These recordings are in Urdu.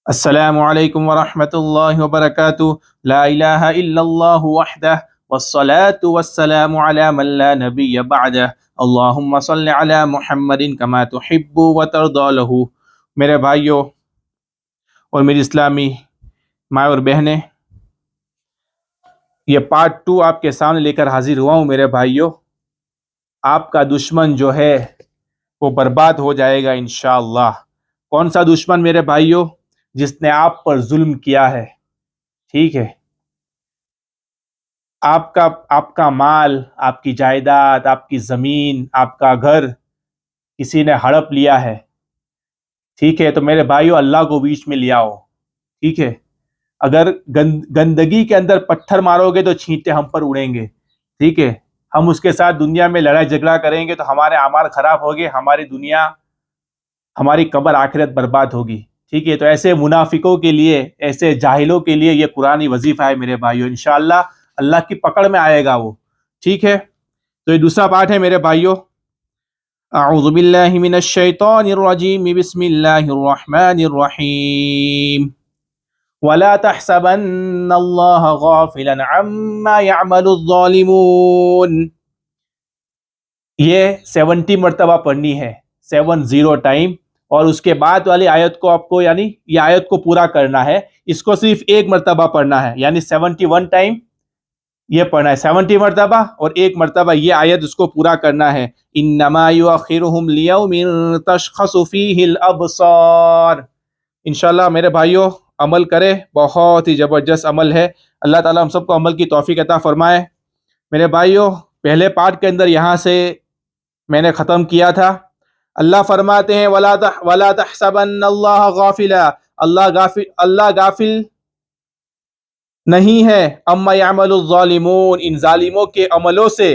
السلام علیکم ورحمۃ اللہ وبرکاتہ۔ لا الہ الا اللہ وحدہ والصلاة والسلام علی من لا نبی بعدہ، اللہم صل علی محمد کما تحب وترضی لہ۔ میرے بھائیوں اور میری اسلامی ماں اور بہنیں، یہ پارٹ 2 آپ کے سامنے لے کر حاضر ہوا ہوں۔ میرے بھائیوں، آپ کا دشمن جو ہے وہ برباد ہو جائے گا انشاءاللہ۔ کون سا دشمن میرے بھائیوں؟ جس نے آپ پر ظلم کیا ہے، ٹھیک ہے، آپ کا مال، آپ کی جائیداد، آپ کی زمین، آپ کا گھر کسی نے ہڑپ لیا ہے، ٹھیک ہے، تو میرے بھائیوں اللہ کو بیچ میں لے آؤ، ٹھیک ہے۔ اگر گندگی کے اندر پتھر مارو گے تو چھینٹے ہم پر اڑیں گے، ٹھیک ہے۔ ہم اس کے ساتھ دنیا میں لڑائی جھگڑا کریں گے تو ہمارے اعمال خراب ہوگے، ہماری دنیا، ہماری قبر آخرت برباد ہوگی، ٹھیک ہے۔ تو ایسے منافقوں کے لیے، ایسے جاہلوں کے لیے یہ قرآنی وظیفہ ہے میرے بھائیوں، انشاءاللہ اللہ کی پکڑ میں آئے گا وہ، ٹھیک ہے۔ تو یہ دوسرا پارٹ ہے میرے بھائیوں۔ اعوذ باللہ من الشیطان الرجیم، بسم اللہ الرحمن الرحیم۔ وَلَا تَحْسَبَنَّ اللَّهَ غَافِلًا عَمَّا يَعْمَلُ الظَّالِمُونَ، یہ 70 مرتبہ پڑھنی ہے، 70 ٹائم، اور اس کے بعد والی آیت کو آپ کو، یعنی یہ آیت کو پورا کرنا ہے، اس کو صرف ایک مرتبہ پڑھنا ہے، یعنی 71 ٹائم یہ پڑھنا ہے، 70 مرتبہ، اور ایک مرتبہ یہ آیت اس کو پورا کرنا ہے۔ انما یؤخرہم لیوم تشخص فیہ الابصار۔ انشاءاللہ میرے بھائیوں عمل کرے، بہت ہی زبردست عمل ہے، اللہ تعالیٰ ہم سب کو عمل کی توفیق عطا فرمائے۔ میرے بھائیوں پہلے پارٹ کے اندر یہاں سے میں نے ختم کیا تھا۔ اللہ فرماتے ہیں وَلَا تَحْسَبَنَّ اللَّهَ غَافِلًا، اللہ غافل نہیں ہے، اما یعمل الظالمون، ان ظالموں کے عملوں سے۔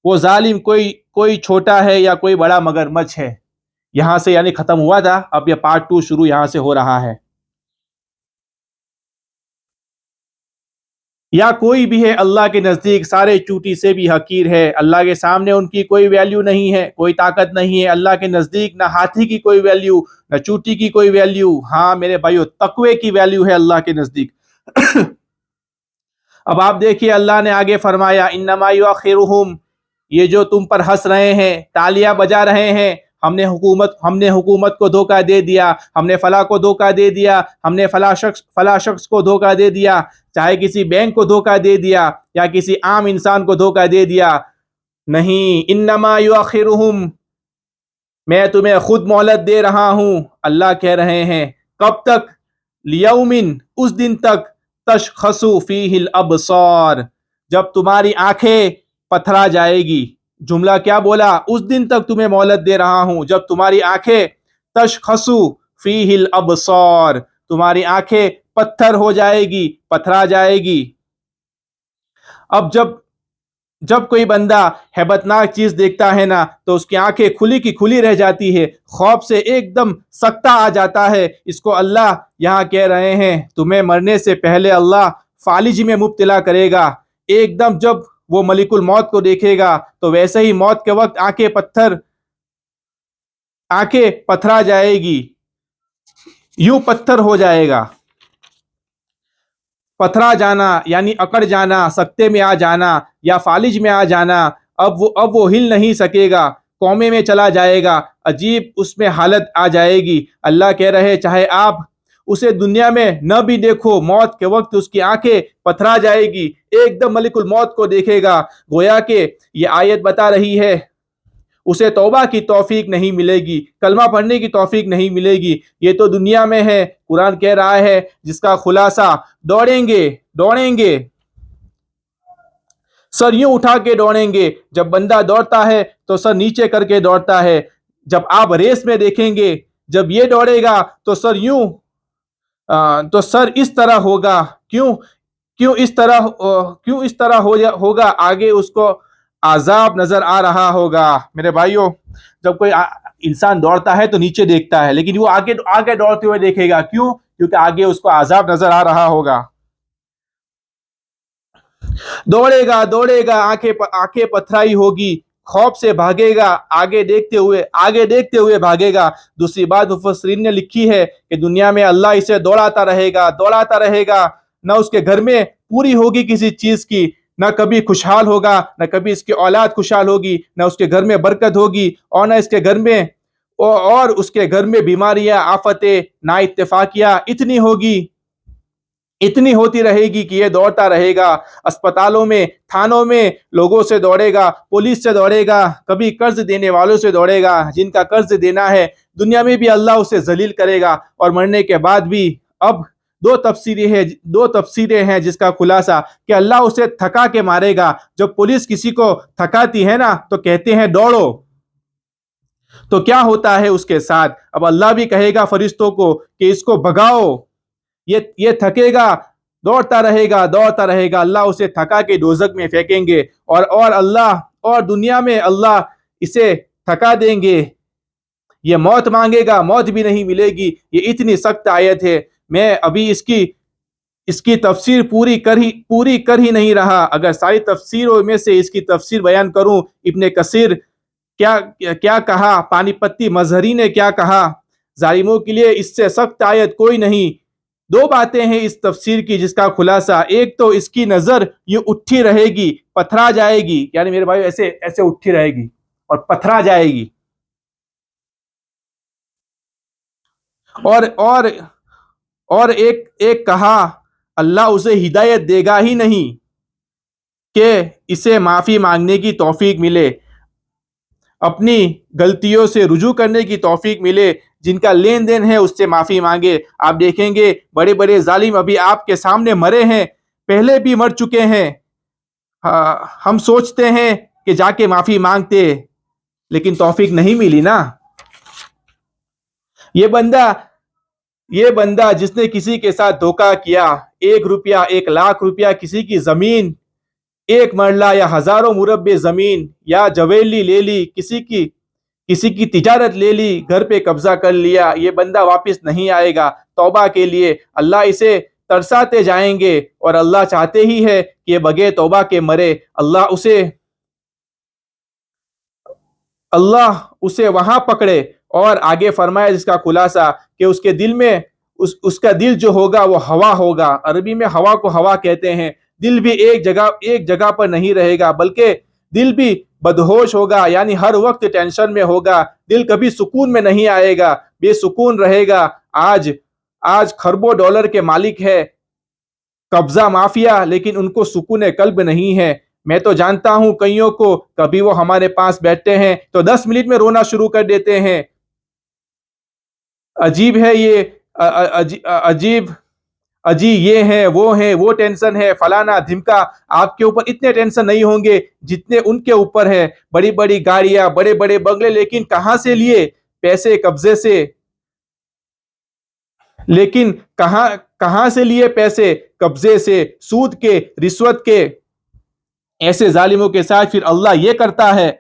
وہ ظالم کوئی چھوٹا ہے یا کوئی بڑا مگرمچھ ہے، یہاں سے یعنی ختم ہوا تھا، اب یہ پارٹ 2 شروع یہاں سے ہو رہا ہے۔ یا کوئی بھی ہے اللہ کے نزدیک سارے چوٹی سے بھی حقیر ہے، اللہ کے سامنے ان کی کوئی ویلیو نہیں ہے، کوئی طاقت نہیں ہے اللہ کے نزدیک، نہ ہاتھی کی کوئی ویلیو، نہ چوٹی کی کوئی ویلیو۔ ہاں میرے بھائیو، تقوی کی ویلیو ہے اللہ کے نزدیک۔ اب آپ دیکھیے اللہ نے آگے فرمایا انما یؤخرہم، یہ جو تم پر ہنس رہے ہیں، تالیاں بجا رہے ہیں، ہم نے حکومت کو دھوکہ دے دیا، ہم نے فلاں کو دھوکہ دے دیا، ہم نے فلاں شخص کو دھوکہ دے دیا، چاہے کسی بینک کو دھوکہ دے دیا یا کسی عام انسان کو دھوکہ دے دیا، نہیں، انما یؤخرہم، میں تمہیں خود مہلت دے رہا ہوں، اللہ کہہ رہے ہیں، کب تک؟ لیومن، اس دن تک، تشخص فیہ الابصار، جب تمہاری آنکھیں پتھرا جائے گی۔ جملہ کیا بولا؟ اس دن تک تمہیں مہلت دے رہا ہوں جب تمہاری آنکھیں تشخص فیہ الابصار، تمہاری آنکھیں پتھر ہو جائے گی، پتھرا جائے گی۔ اب جب کوئی بندہ ہیبتناک چیز دیکھتا ہے نا تو اس کی آنکھیں کھلی کی کھلی رہ جاتی ہے، خوف سے ایک دم سکتہ آ جاتا ہے۔ اس کو اللہ یہاں کہہ رہے ہیں تمہیں مرنے سے پہلے اللہ فالج میں مبتلا کرے گا، ایک دم جب وہ ملک الموت کو دیکھے گا تو ویسے ہی موت کے وقت آنکھیں پتھرا جائے گی، یوں پتھر ہو جائے گا۔ پتھرا جانا یعنی اکڑ جانا، سکتے میں آ جانا یا فالج میں آ جانا، اب وہ ہل نہیں سکے گا، کومے میں چلا جائے گا، عجیب اس میں حالت آ جائے گی۔ اللہ کہہ رہے چاہے آپ اسے دنیا میں نہ بھی دیکھو، موت کے وقت اس کی آنکھیں پتھرا جائے گی، ایک دم ملک الموت کو دیکھے گا۔ گویا کہ یہ آیت بتا رہی ہے اسے توبہ کی توفیق نہیں ملے گی، کلمہ پڑھنے کی توفیق نہیں ملے گی، یہ تو دنیا میں ہے۔ قرآن کہہ رہا ہے جس کا خلاصہ دوڑیں گے، سر یوں اٹھا کے دوڑیں گے۔ جب بندہ دوڑتا ہے تو سر نیچے کر کے دوڑتا ہے۔ جب آپ ریس میں دیکھیں گے، جب یہ دوڑے گا تو سر اس طرح ہوگا، کیوں اس طرح ہوگا؟ آگے اس کو عذاب نظر آ رہا ہوگا۔ میرے بھائیوں جب کوئی انسان دوڑتا ہے تو نیچے دیکھتا ہے، لیکن وہ آگے دوڑتے ہوئے دیکھے گا، کیونکہ آگے اس کو عذاب نظر آ رہا ہوگا۔ دوڑے گا، آنکھیں پتھرائی ہوگی، خوف سے بھاگے گا, آگے دیکھتے ہوئے بھاگے گا. دوسری بات مفسرین نے لکھی ہے کہ دنیا میں اللہ اسے دوڑاتا رہے گا, نہ اس کے گھر میں پوری ہوگی کسی چیز کی, نہ کبھی خوشحال ہوگا, نہ کبھی اس کی اولاد خوشحال ہوگی, نہ اس کے گھر میں برکت ہوگی, اور نہ اس کے گھر میں بیماریاں, آفتیں, نا اتفاقیاں اتنی ہوتی رہے گی کہ یہ دوڑتا رہے گا. اسپتالوں میں, تھانوں میں لوگوں سے دوڑے گا, پولیس سے دوڑے گا, کبھی قرض دینے والوں سے دوڑے گا. جن کا قرض دینا ہے دنیا میں بھی اللہ اسے ذلیل کرے گا, اور مرنے کے بعد بھی. اب دو تفسیریں ہیں جس کا خلاصہ کہ اللہ اسے تھکا کے مارے گا. جب پولیس کسی کو تھکاتی ہے نا تو کہتے ہیں دوڑو, تو کیا ہوتا ہے اس کے ساتھ؟ اب اللہ بھی کہے گا فرشتوں کو کہ اس کو بھگاؤ, یہ تھکے گا, دوڑتا رہے گا. اللہ اسے تھکا کے دوزخ میں پھینکیں گے, اور دنیا میں اللہ اسے تھکا دیں گے. یہ موت مانگے گا, موت بھی نہیں ملے گی. یہ اتنی سخت آیت ہے. میں ابھی اس کی تفسیر پوری کر ہی نہیں رہا. اگر ساری تفسیروں میں سے اس کی تفسیر بیان کروں, ابن کثیر کیا کہا, پانی پتی مظہری نے کیا کہا, ظالموں کے لیے اس سے سخت آیت کوئی نہیں. دو باتیں ہیں اس تفسیر کی جس کا خلاصہ. ایک تو اس کی نظر یہ اٹھی رہے گی, پتھرا جائے گی, یعنی میرے بھائی ایسے اٹھی رہے گی اور پتھرا جائے گی. اور ایک کہا اللہ اسے ہدایت دے گا ہی نہیں کہ اسے معافی مانگنے کی توفیق ملے, اپنی غلطیوں سے رجوع کرنے کی توفیق ملے, جن کا لین دین ہے اس سے معافی مانگے. آپ دیکھیں گے بڑے بڑے ظالم ابھی آپ کے سامنے مرے ہیں, پہلے بھی مر چکے ہیں. ہم سوچتے ہیں کہ جا کے معافی مانگتے, لیکن توفیق نہیں ملی نا. یہ بندہ جس نے کسی کے ساتھ دھوکہ کیا, 1 روپیہ 1 لاکھ روپیہ, کسی کی زمین 1 مرلہ یا ہزاروں مربع زمین یا جویلی لے لی, کسی کی تجارت لے لی, گھر پہ قبضہ کر لیا, یہ بندہ واپس نہیں آئے گا توبہ کے لیے. اللہ اسے ترساتے جائیں گے, اور اللہ چاہتے ہی ہے کہ یہ بغیر توبہ کے مرے. اللہ اسے وہاں پکڑے, اور آگے فرمایا جس کا خلاصہ کہ اس کے دل میں اس کا دل جو ہوگا وہ ہوا ہوگا. عربی میں ہوا کو ہوا کہتے ہیں. دل بھی ایک جگہ پر نہیں رہے گا, بلکہ دل بھی بدہوش ہوگا, یعنی ہر وقت ٹینشن میں ہوگا. دل کبھی سکون میں نہیں آئے گا, بے سکون رہے گا. آج کھربوں ڈالر کے مالک ہے قبضہ مافیا, لیکن ان کو سکون قلب نہیں ہے. میں تو جانتا ہوں کئیوں کو, کبھی وہ ہمارے پاس بیٹھتے ہیں تو 10 منٹ میں رونا شروع کر دیتے ہیں. عجیب ہے یہ, عجیب یہ ہے, وہ ٹینشن ہے, فلانا دھمکا. آپ کے اوپر اتنے ٹینشن نہیں ہوں گے جتنے ان کے اوپر ہے. بڑی بڑی گاڑیاں, بڑے بڑے بنگلے, لیکن کہاں سے لیے؟ پیسے قبضے سے. لیکن کہاں سے لیے پیسے؟ قبضے سے, سود کے, رشوت کے. ایسے ظالموں کے ساتھ پھر اللہ یہ کرتا ہے.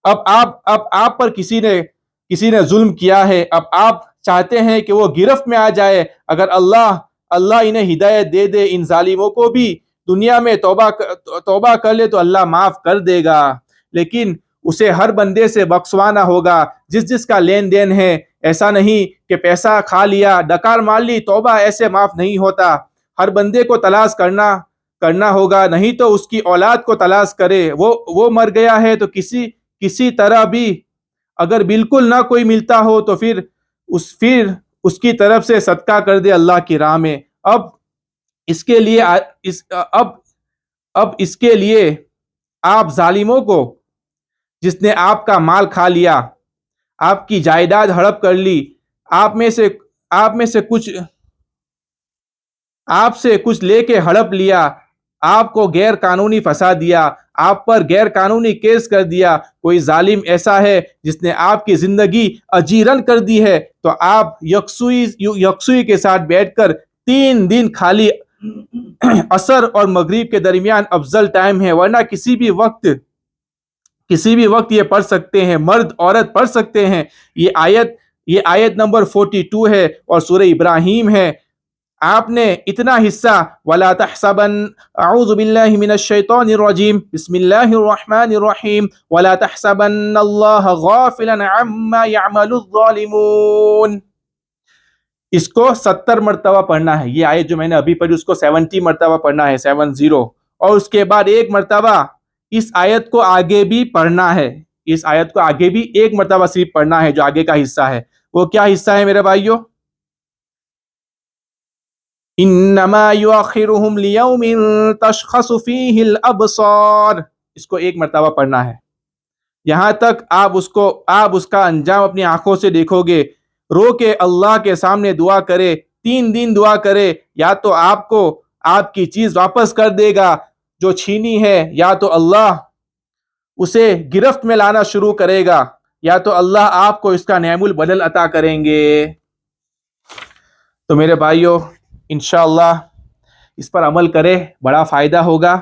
اب آپ پر کسی نے ظلم کیا ہے, اب آپ چاہتے ہیں کہ وہ گرفت میں آ جائے. اگر اللہ انہیں ہدایت دے دے, ان ظالموں کو بھی دنیا میں توبہ کر لے تو اللہ معاف کر دے گا. لیکن اسے ہر بندے سے بخشوانا ہوگا جس کا لین دین ہے. ایسا نہیں کہ پیسہ کھا لیا, ڈکار مار لی, توبہ ایسے معاف نہیں ہوتا. ہر بندے کو تلاش کرنا ہوگا, نہیں تو اس کی اولاد کو تلاش کرے. وہ مر گیا ہے تو کسی طرح بھی, اگر بالکل نہ کوئی ملتا ہو تو پھر اس کی طرف سے صدقہ کر دے اللہ کی راہ میں. اب اس کے لیے آپ ظالموں کو, جس نے آپ کا مال کھا لیا, آپ کی جائیداد ہڑپ کر لی, آپ سے کچھ لے کے ہڑپ لیا, آپ کو غیر قانونی پھنسا دیا, آپ پر غیر قانونی کیس کر دیا. کوئی ظالم ایسا ہے جس نے آپ کی زندگی اجیرن کر دی ہے, تو آپ یکسوئی کے ساتھ بیٹھ کر 3 دن خالی عصر اور مغرب کے درمیان افضل ٹائم ہے, ورنہ کسی بھی وقت یہ پڑھ سکتے ہیں, مرد عورت پڑھ سکتے ہیں. یہ آیت نمبر 42 ہے اور سورہ ابراہیم ہے. آپ نے اتنا حصہ ولا تحسبن اعوذ باللہ من الشیطان الرجیم بسم اللہ الرحمن الرحیم ولا تحسبن اللہ غافلا عما يعمل الظالمون، اس کو 70 مرتبہ پڑھنا ہے. یہ آیت جو میں نے ابھی پڑھی اس کو 70 مرتبہ پڑھنا ہے، 70، اور اس کے بعد ایک مرتبہ اس آیت کو آگے بھی پڑھنا ہے. اس آیت کو آگے بھی ایک مرتبہ صرف پڑھنا ہے. جو آگے کا حصہ ہے وہ کیا حصہ ہے میرے بھائیو؟ انما یؤخرهم لیوم تشخص فیہ الابصار، اس کو ایک مرتبہ پڑھنا ہے. یہاں تک آپ اس کا انجام اپنی آنکھوں سے دیکھو گے. رو کے اللہ کے سامنے دعا کرے، 3 دن دعا کرے، یا تو آپ کو آپ کی چیز واپس کر دے گا جو چھینی ہے، یا تو اللہ اسے گرفت میں لانا شروع کرے گا، یا تو اللہ آپ کو اس کا نعم البدل عطا کریں گے. تو میرے بھائیو انشاءاللہ اس پر عمل کرے، بڑا فائدہ ہوگا.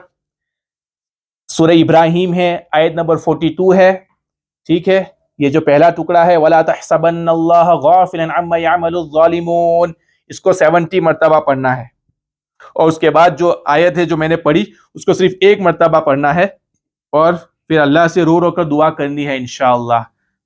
سورہ ابراہیم ہے، آیت نمبر 42 ہے، ٹھیک ہے. یہ جو پہلا ٹکڑا ہے وَلَا تَحْسَبَنَّ اللَّهَ غَافِلًا عَمَّا يَعْمَلُ الظَّالِمُونَ، اس کو 70 مرتبہ پڑھنا ہے. اور اس کے بعد جو آیت ہے جو میں نے پڑھی اس کو صرف ایک مرتبہ پڑھنا ہے، اور پھر اللہ سے رو رو کر دعا کرنی ہے انشاءاللہ.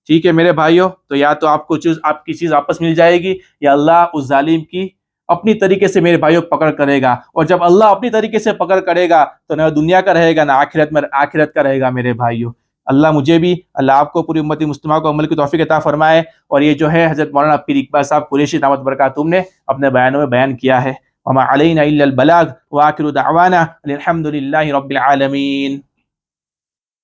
ٹھیک ہے میرے بھائیو. تو یا تو آپ کی چیز واپس مل جائے گی، یا اللہ اس ظالم کی اپنی طریقے سے میرے بھائیوں پکڑ کرے گا. اور جب اللہ اپنی طریقے سے پکڑ کرے گا تو نہ دنیا کا رہے گا نہ آخرت کا رہے گا میرے بھائیوں. اللہ مجھے بھی، اللہ آپ کو، پوری امت مسلمہ کو عمل کی توفیق عطا فرمائے. اور یہ جو ہے حضرت مولانا پیر اقبال صاحب قریشی دامت برکاتہم نے اپنے بیانوں میں بیان کیا ہے. وما علینا الا البلاغ وآخر دعوانا الحمد للہ رب العالمین.